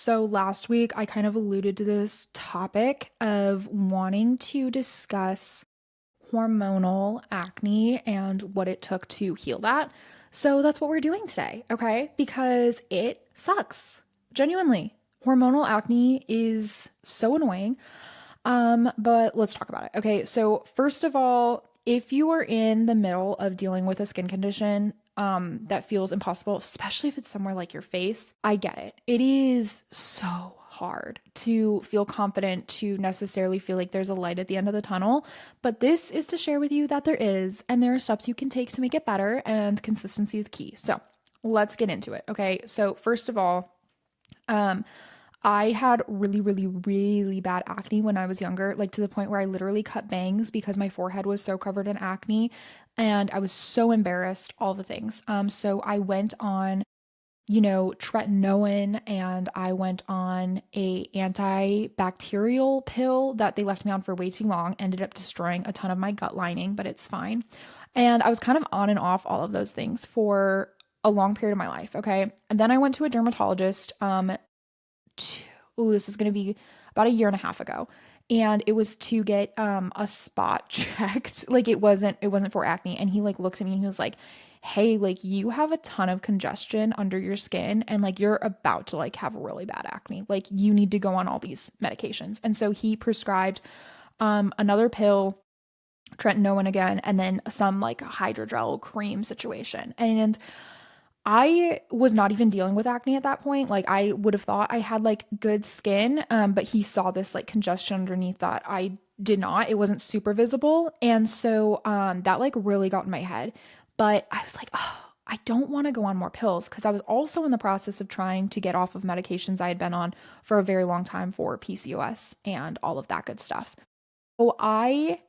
So last week, I kind of alluded to this topic of wanting to discuss hormonal acne and what it took to heal that. So that's what we're doing today, okay? Because it sucks. Genuinely. Hormonal acne is so annoying. But let's talk about it. Okay, so first of all, if you are in the middle of dealing with a skin condition, that feels impossible, especially if it's somewhere like your face, I get it. It is so hard to feel confident, to necessarily feel like there's a light at the end of the tunnel. But this is to share with you that there is, and there are steps you can take to make it better, and consistency is key. So let's get into it. Okay, so first of all, um, I had really, really, really bad acne when I was younger, like to the point where I literally cut bangs because my forehead was so covered in acne and I was so embarrassed, all the things. So I went on, tretinoin, and I went on a antibacterial pill that they left me on for way too long, ended up destroying a ton of my gut lining, but it's fine. And I was kind of on and off all of those things for a long period of my life, okay? And then I went to a dermatologist this is going to be about a year and a half ago, and it was to get a spot checked. Like it wasn't for acne, and he like looks at me and he was like, hey, like you have a ton of congestion under your skin and like you're about to like have really bad acne, like you need to go on all these medications. And so he prescribed another pill, tretinoin again, and then some like hydrogel cream situation. And I was not even dealing with acne at that point. Like I would have thought I had like good skin, but he saw this like congestion underneath that I did not. It wasn't super visible, and so that like really got in my head. But I was like, oh, I don't want to go on more pills because I was also in the process of trying to get off of medications I had been on for a very long time for PCOS and all of that good stuff. So I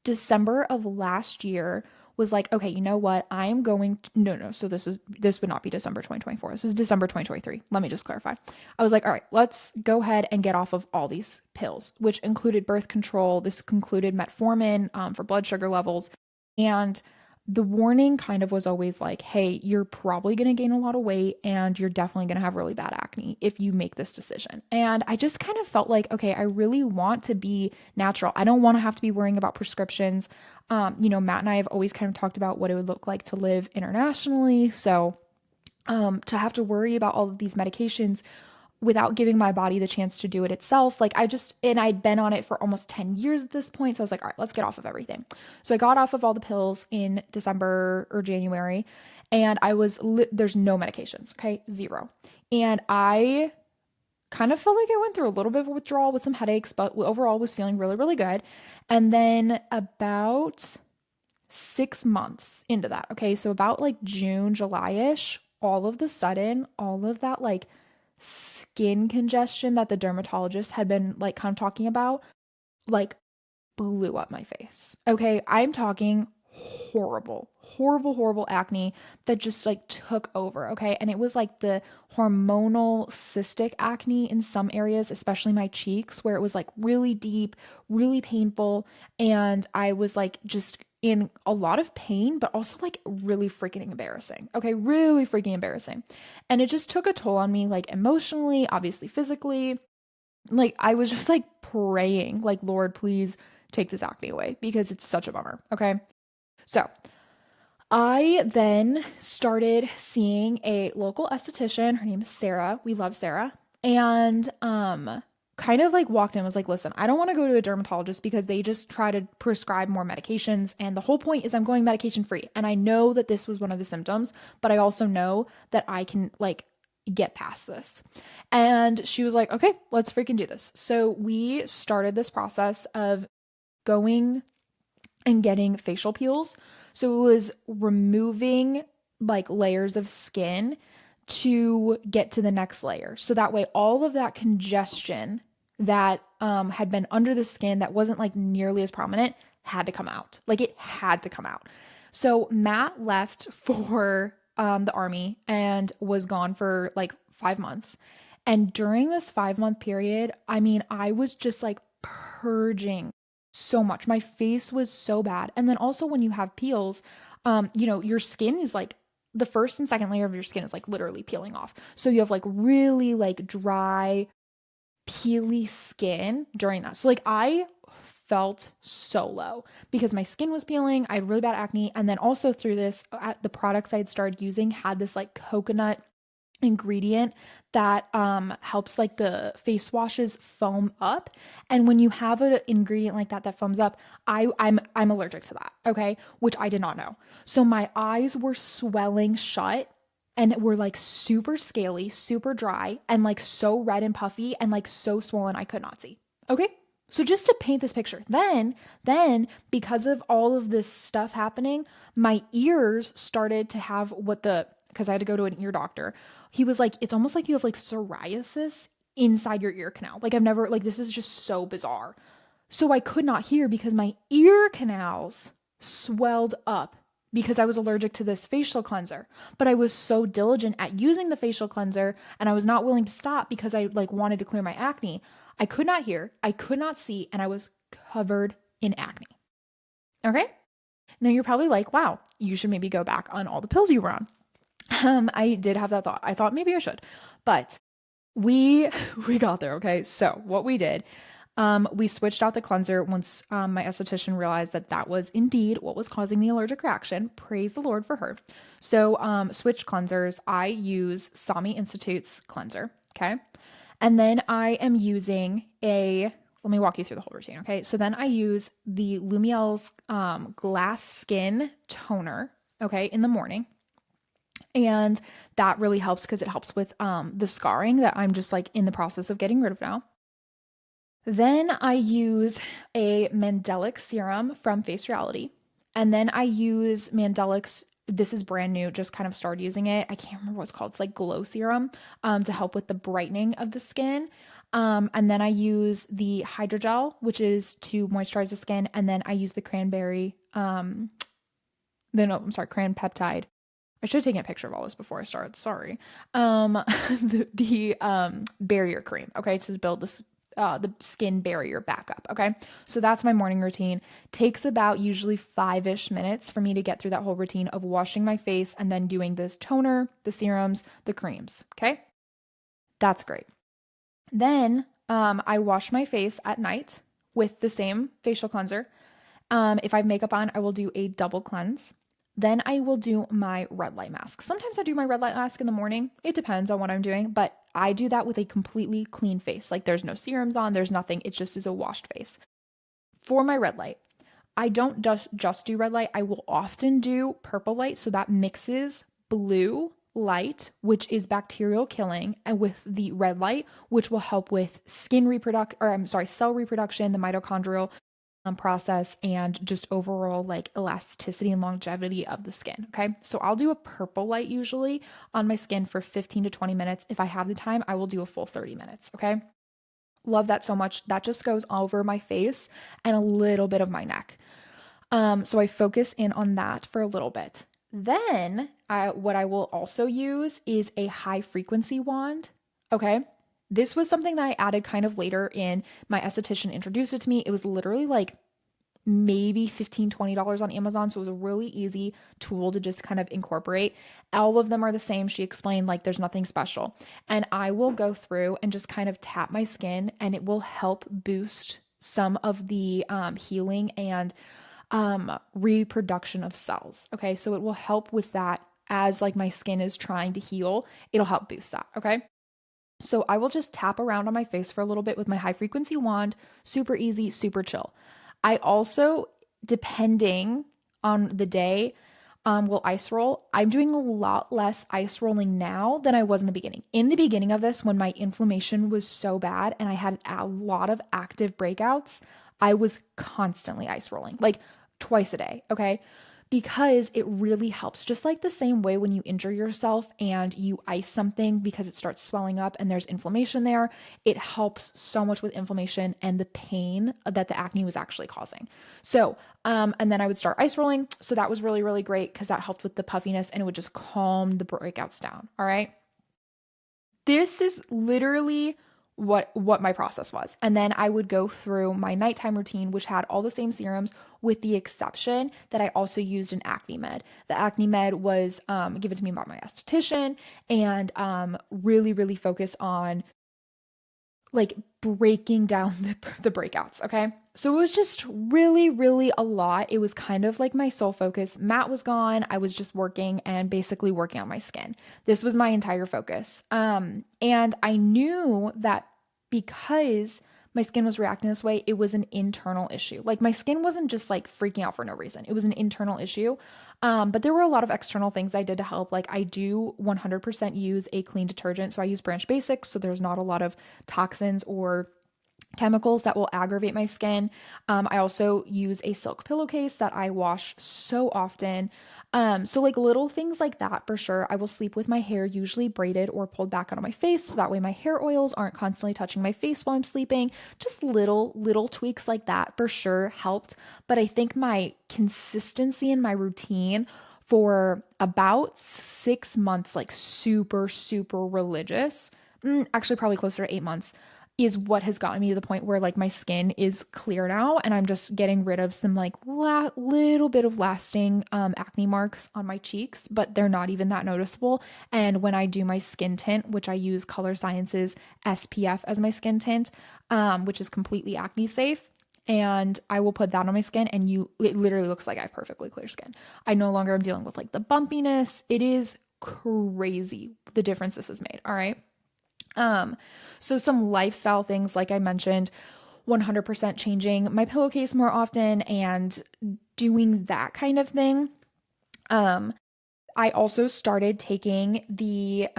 December of last year was like, okay, you know what? I am going to, no. So this would not be December 2024. This is December 2023. Let me just clarify. I was like, all right, let's go ahead and get off of all these pills, which included birth control. This included metformin for blood sugar levels. And the warning kind of was always like, hey, you're probably going to gain a lot of weight and you're definitely going to have really bad acne if you make this decision. And I just kind of felt like, okay, I really want to be natural. I don't want to have to be worrying about prescriptions. Matt and I have always kind of talked about what it would look like to live internationally. So, to have to worry about all of these medications without giving my body the chance to do it itself. And I'd been on it for almost 10 years at this point. So I was like, all right, let's get off of everything. So I got off of all the pills in December or January, and there's no medications, okay? Zero. And I kind of felt like I went through a little bit of withdrawal with some headaches, but overall was feeling really, really good. And then about 6 months into that, okay, so about like June, July ish, all of the sudden, all of that like skin congestion that the dermatologist had been like kind of talking about, like blew up my face. Okay, I'm talking horrible, horrible, horrible acne that just like took over. Okay, and it was like the hormonal cystic acne in some areas, especially my cheeks, where it was like really deep, really painful. And I was like just in a lot of pain, but also like really freaking embarrassing. Okay, really freaking embarrassing. And it just took a toll on me, like emotionally, obviously physically. Like I was just like praying, like, Lord, please take this acne away because it's such a bummer. Okay. So I then started seeing a local esthetician. Her name is Sarah. We love Sarah. And kind of like walked in, was like, listen, I don't want to go to a dermatologist because they just try to prescribe more medications. And the whole point is I'm going medication free. And I know that this was one of the symptoms, but I also know that I can like get past this. And she was like, okay, let's freaking do this. So we started this process of going and getting facial peels. So it was removing like layers of skin to get to the next layer. So that way, all of that congestion that had been under the skin that wasn't like nearly as prominent had to come out. Like it had to come out. So Matt left for the army and was gone for like 5 months. And during this 5 month period, I mean, I was just like purging so much. My face was so bad. And then also when you have peels, your skin is like the first and second layer of your skin is like literally peeling off. So you have like really like dry, peely skin during that. So like I felt so low because my skin was peeling. I had really bad acne. And then also through this, the products I had started using had this like coconut ingredient that helps like the face washes foam up. And when you have an ingredient like that that foams up, I'm allergic to that, okay? Which I did not know. So my eyes were swelling shut and were like super scaly, super dry, and like so red and puffy and like so swollen I could not see. Okay? So just to paint this picture, then because of all of this stuff happening, my ears started to have because I had to go to an ear doctor. He was like, it's almost like you have like psoriasis inside your ear canal. Like this is just so bizarre. So I could not hear because my ear canals swelled up because I was allergic to this facial cleanser. But I was so diligent at using the facial cleanser and I was not willing to stop because I like wanted to clear my acne. I could not hear, I could not see, and I was covered in acne. Okay? Now you're probably like, wow, you should maybe go back on all the pills you were on. I did have that thought. I thought maybe I should, but we got there. Okay. So what we did, we switched out the cleanser once my esthetician realized that was indeed what was causing the allergic reaction. Praise the Lord for her. So switch cleansers. I use Sami Institute's cleanser. Okay. And then I am using let me walk you through the whole routine. Okay. So then I use the Lumiel's glass skin toner. Okay. In the morning. And that really helps because it helps with the scarring that I'm just like in the process of getting rid of now. Then I use a Mandelic serum from Face Reality. And then I use Mandelic's, this is brand new, just kind of started using it. I can't remember what it's called. It's like glow serum to help with the brightening of the skin. And then I use the hydrogel, which is to moisturize the skin. And then I use the cranberry, cran peptide. I should have taken a picture of all this before I started. Sorry. The barrier cream, okay, to build this the skin barrier back up. Okay. So that's my morning routine. Takes about usually 5-ish minutes for me to get through that whole routine of washing my face and then doing this toner, the serums, the creams. Okay. That's great. Then I wash my face at night with the same facial cleanser. If I have makeup on, I will do a double cleanse. Then I will do my red light mask. Sometimes I do my red light mask in the morning. It depends on what I'm doing, but I do that with a completely clean face. Like there's no serums on, there's nothing. It just is a washed face. For my red light, I don't just do red light. I will often do purple light. So that mixes blue light, which is bacterial killing, and with the red light, which will help with cell reproduction, the mitochondrial process, and just overall like elasticity and longevity of the skin. Okay. So I'll do a purple light usually on my skin for 15 to 20 minutes. If I have the time, I will do a full 30 minutes. Okay. Love that so much. That just goes over my face and a little bit of my neck. So I focus in on that for a little bit. Then what I will also use is a high frequency wand. Okay. This was something that I added kind of later in. My esthetician introduced it to me. It was literally like maybe $15, $20 on Amazon. So it was a really easy tool to just kind of incorporate. All of them are the same. She explained like there's nothing special. And I will go through and just kind of tap my skin and it will help boost some of the healing and reproduction of cells. Okay. So it will help with that as like my skin is trying to heal. It'll help boost that. Okay. So I will just tap around on my face for a little bit with my high frequency wand. Super easy, super chill. I also, depending on the day, will ice roll. I'm doing a lot less ice rolling now than I was in the beginning. In the beginning of this, when my inflammation was so bad and I had a lot of active breakouts, I was constantly ice rolling, like twice a day. Okay. Because it really helps. Just like the same way when you injure yourself and you ice something because it starts swelling up and there's inflammation there, it helps so much with inflammation and the pain that the acne was actually causing. So, and then I would start ice rolling. So that was really, really great because that helped with the puffiness and it would just calm the breakouts down. All right. This is literally what my process was. And then I would go through my nighttime routine, which had all the same serums, with the exception that I also used an acne med. The acne med was given to me by my esthetician, and really, really focused on like breaking down the breakouts. Okay. So it was just really, really a lot. It was kind of like my sole focus. Matt was gone. I was just working and basically working on my skin. This was my entire focus. And I knew that because my skin was reacting this way, it was an internal issue. Like my skin wasn't just like freaking out for no reason. It was an internal issue. But there were a lot of external things I did to help. Like I do 100% use a clean detergent. So I use Branch Basics. So there's not a lot of toxins or chemicals that will aggravate my skin. I also use a silk pillowcase that I wash so often. So like little things like that for sure. I will sleep with my hair usually braided or pulled back out of my face, so that way my hair oils aren't constantly touching my face while I'm sleeping. Just little tweaks like that for sure helped. But I think my consistency in my routine for about 6 months, like super religious, actually probably closer to 8 months, is what has gotten me to the point where like my skin is clear now, and I'm just getting rid of some like little bit of lasting acne marks on my cheeks, but they're not even that noticeable. And when I do my skin tint, which I use Color Science's SPF as my skin tint, which is completely acne safe, and I will put that on my skin, and it literally looks like I have perfectly clear skin. I no longer am dealing with like the bumpiness. It is crazy the difference this has made. All right. So some lifestyle things, like I mentioned, 100% changing my pillowcase more often and doing that kind of thing. I also started taking the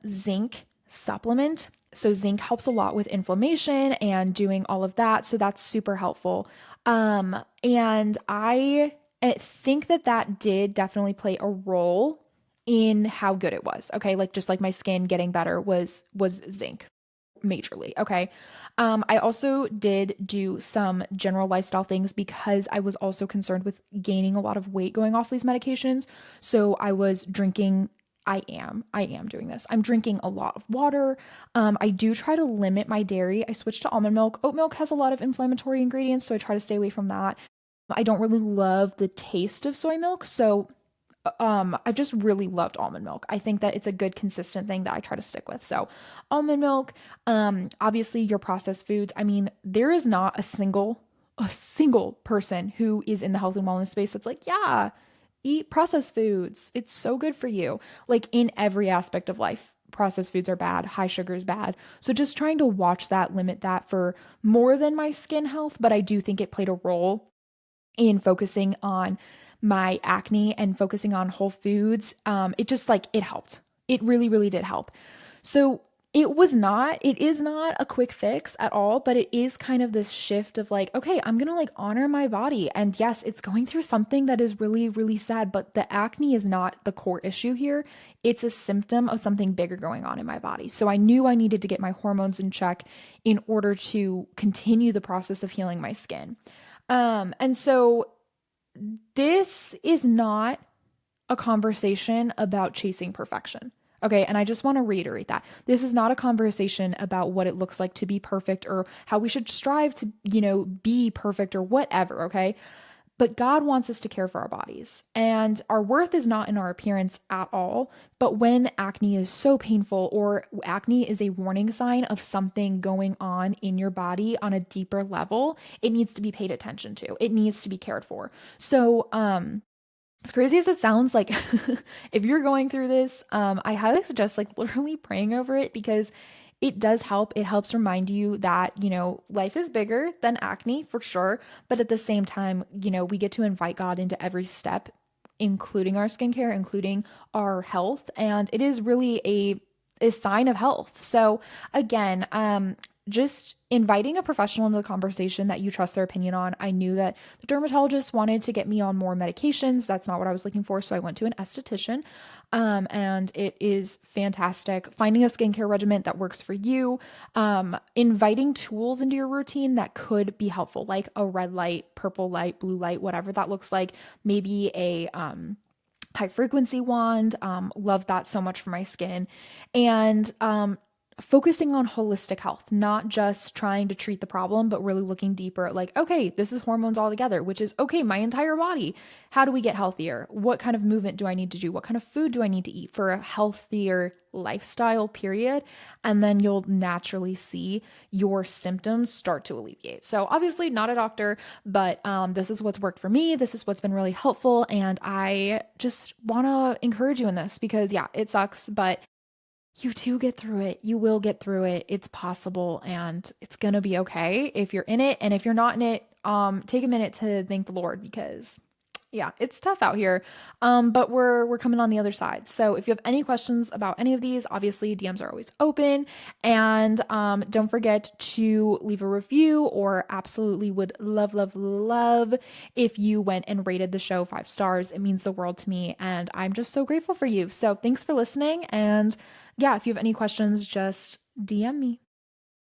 zinc supplement. So zinc helps a lot with inflammation and doing all of that. So that's super helpful. And I think that did definitely play a role in how good it was. Okay. Like just like my skin getting better was zinc majorly. Okay. I also did do some general lifestyle things because I was also concerned with gaining a lot of weight going off these medications. So I was drinking. I am doing this. I'm drinking a lot of water. I do try to limit my dairy. I switched to almond milk. Oat milk has a lot of inflammatory ingredients, so I try to stay away from that. I don't really love the taste of soy milk, so I've just really loved almond milk. I think that it's a good consistent thing that I try to stick with. So almond milk, obviously your processed foods. I mean, there is not a single person who is in the health and wellness space that's like, yeah, eat processed foods. It's so good for you. Like in every aspect of life, processed foods are bad, high sugar is bad. So just trying to watch that, limit that for more than my skin health, but I do think it played a role in focusing on my acne and focusing on whole foods. It just like it helped. It really, really did help. So it is not a quick fix at all, but it is kind of this shift of like, okay, I'm gonna like honor my body. And yes, it's going through something that is really, really sad, but the acne is not the core issue here. It's a symptom of something bigger going on in my body. So I knew I needed to get my hormones in check in order to continue the process of healing my skin. And so this is not a conversation about chasing perfection. Okay. And I just want to reiterate that this is not a conversation about what it looks like to be perfect or how we should strive to, be perfect or whatever. Okay. But God wants us to care for our bodies, and our worth is not in our appearance at all. But when acne is so painful, or acne is a warning sign of something going on in your body on a deeper level, it needs to be paid attention to. It needs to be cared for. So, as crazy as it sounds, like if you're going through this, I highly suggest like literally praying over it, because it does help. It helps remind you that, life is bigger than acne for sure. But at the same time, we get to invite God into every step, including our skincare, including our health. And it is really a sign of health. So again, just inviting a professional into the conversation that you trust their opinion on. I knew that the dermatologist wanted to get me on more medications. That's not what I was looking for. So I went to an esthetician, and it is fantastic. Finding a skincare regimen that works for you, inviting tools into your routine that could be helpful, like a red light, purple light, blue light, whatever that looks like, maybe a, high frequency wand. Love that so much for my skin. And, focusing on holistic health, not just trying to treat the problem, but really looking deeper at like, okay, this is hormones all together, which is okay, my entire body. How do we get healthier? What kind of movement do I need to do? What kind of food do I need to eat for a healthier lifestyle, period? And then you'll naturally see your symptoms start to alleviate. So, obviously, not a doctor, but this is what's worked for me. This is what's been really helpful. And I just want to encourage you in this because, yeah, it sucks, but you do get through it. You will get through it. It's possible and it's going to be okay if you're in it. And if you're not in it, take a minute to thank the Lord because yeah, it's tough out here. But we're coming on the other side. So if you have any questions about any of these, obviously DMs are always open. And don't forget to leave a review, or absolutely would love, love, love if you went and rated the show 5 stars. It means the world to me. And I'm just so grateful for you. So thanks for listening. And yeah, if you have any questions, just DM me.